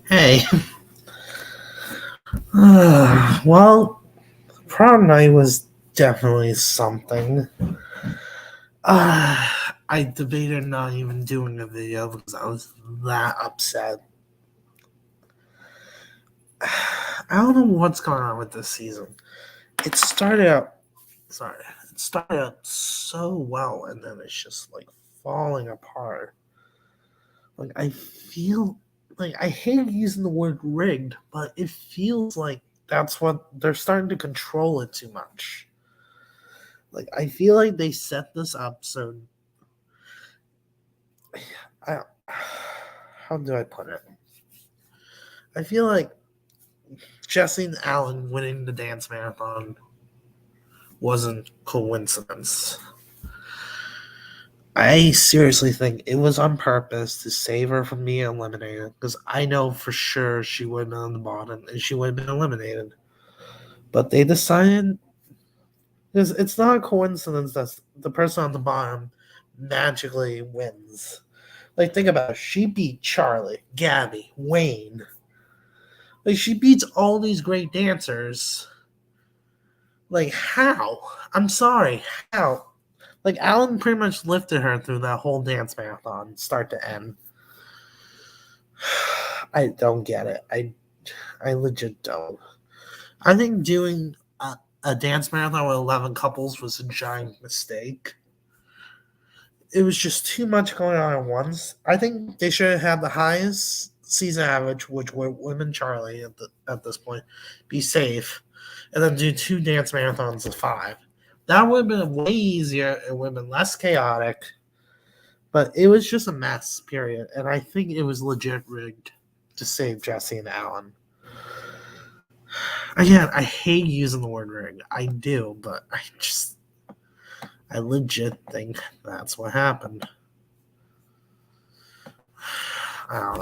Hey, well, prom night was definitely something. Uh, I debated not even doing a video because I was that upset. I don't know what's going on with this season. It started out, sorry, it started out so well, and then it's just like falling apart. Like I feel like I hate using the word rigged, but it feels like that's what they're starting to control it too much. Like I feel like they set this up so I how do I put it? I feel like Jesse and Allen winning the dance marathon wasn't coincidence. I seriously think it was on purpose to save her from being eliminated because I know for sure she would have been on the bottom and she would have been eliminated. But they decided because it's not a coincidence that the person on the bottom magically wins. Like think about it. She beat Charlie, Gabby, Wayne. Like she beats all these great dancers. Like how? I'm sorry, how? Like Alan pretty much lifted her through that whole dance marathon, start to end. I don't get it. I legit don't. I think doing a dance marathon with 11 couples was a giant mistake. It was just too much going on at once. I think they should have had the highest season average, which were women Charlie at this point, be safe, and then do two dance marathons of five. That would have been way easier. It would have been less chaotic, but it was just a mess, period. And I think it was legit rigged to save Jesse and Alan. Again, I hate using the word rigged. I do, but I legit think that's what happened. I don't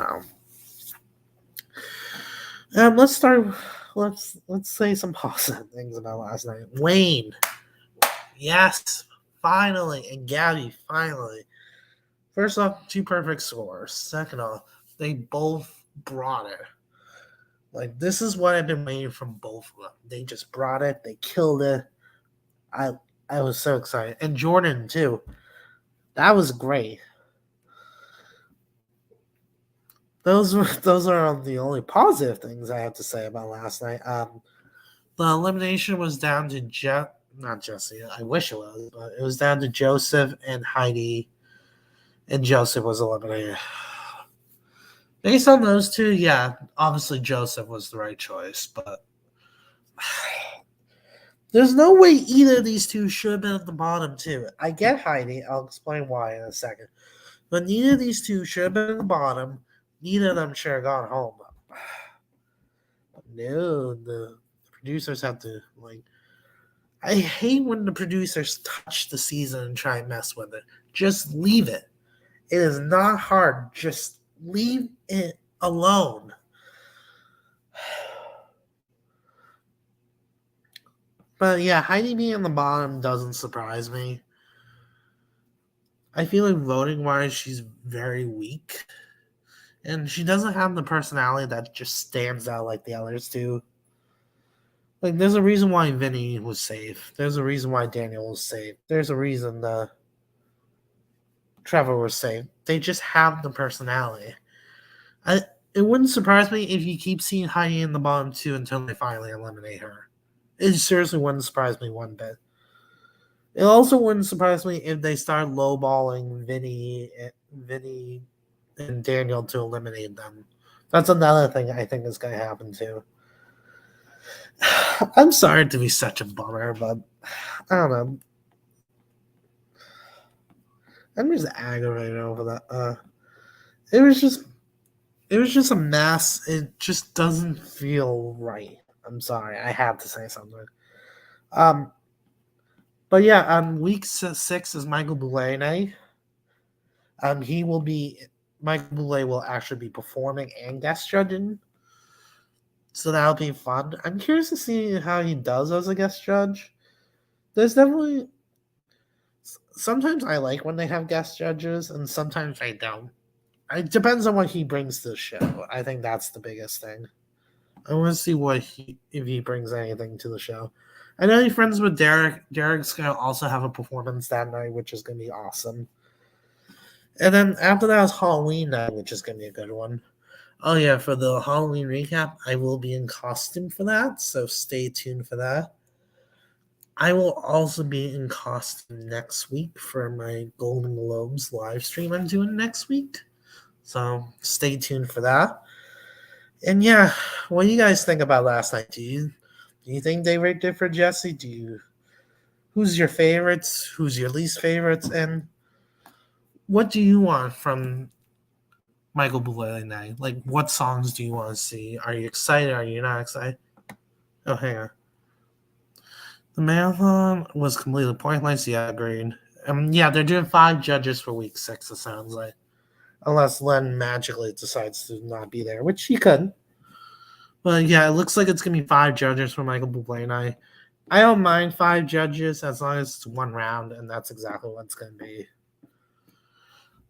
know. Let's start. Let's say some positive things about last night. Wayne, yes, finally, and Gabby, finally. First off, two perfect scores. Second off, they both brought it. Like this is what I've been waiting from both of them. They just brought it. They killed it. I I was so excited, and Jordan too. That was great. Those are the only positive things I have to say about last night. The elimination was down to not Jesse. I wish it was, but it was down to Joseph and Heidi, and Joseph was eliminated. Based on those two, yeah, obviously Joseph was the right choice, but there's no way either of these two should have been at the bottom too. I get Heidi. I'll explain why in a second, but neither of these two should have been at the bottom. Neither of them should have gone home. No, the producers have to like. I hate when the producers touch the season and try and mess with it. Just leave it. It is not hard. Just leave it alone. But yeah, Heidi being on the bottom doesn't surprise me. I feel like voting wise, she's very weak. And she doesn't have the personality that just stands out like the others do. Like, there's a reason why Vinny was safe. There's a reason why Daniel was safe. There's a reason Trevor was safe. They just have the personality. It wouldn't surprise me if you keep seeing Heidi in the bottom two until they finally eliminate her. It seriously wouldn't surprise me one bit. It also wouldn't surprise me if they start lowballing Vinny and Daniel to eliminate them. That's another thing I think is going to happen too. I'm sorry to be such a bummer, but I don't know. I'm just aggravated over that. It was just it was just a mess. It just doesn't feel right. I'm sorry. I have to say something. Um, but yeah, week 6 is Michael Bublé night. He will be Michael Bublé will actually be performing and guest judging, so that'll be fun. I'm curious to see how he does as a guest judge. There's definitely sometimes I like when they have guest judges, and sometimes I don't. It depends on what he brings to the show. I think that's the biggest thing. I want to see if he brings anything to the show. I know he's friends with Derek. Derek's gonna also have a performance that night, which is gonna be awesome. And then after that is Halloween night, which is gonna be a good one. Oh yeah, for the Halloween recap, I will be in costume for that, so stay tuned for that. I will also be in costume next week for my Golden Globes live stream I'm doing next week. So stay tuned for that. And yeah, what do you guys think about last night? Do you think they rigged it for Jesse? Who's your favorites? Who's your least favorites? And what do you want from Michael Bublé night? Like, what songs do you want to see? Are you excited? Are you not excited? Oh, hang on. The marathon was completely pointless. Yeah, agreed. Yeah, they're doing 5 judges for week 6, it sounds like. Unless Len magically decides to not be there, which he could. But yeah, it looks like it's going to be 5 judges for Michael Bublé night. I don't mind 5 judges as long as it's one round, and that's exactly what it's going to be.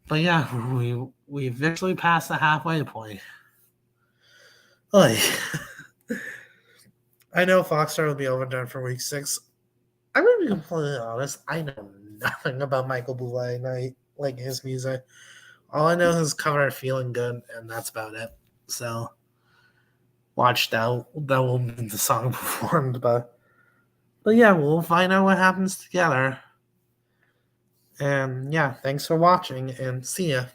But yeah, we eventually passed the halfway point. Like, I know Foxstar will be overdone for week 6. I'm going to be completely honest. I know nothing about Michael Bublé night, like his music. All I know is his cover "Feeling Good," and that's about it. So, watch that. That will be the song performed, but yeah, we'll find out what happens together. And yeah, thanks for watching, and see ya.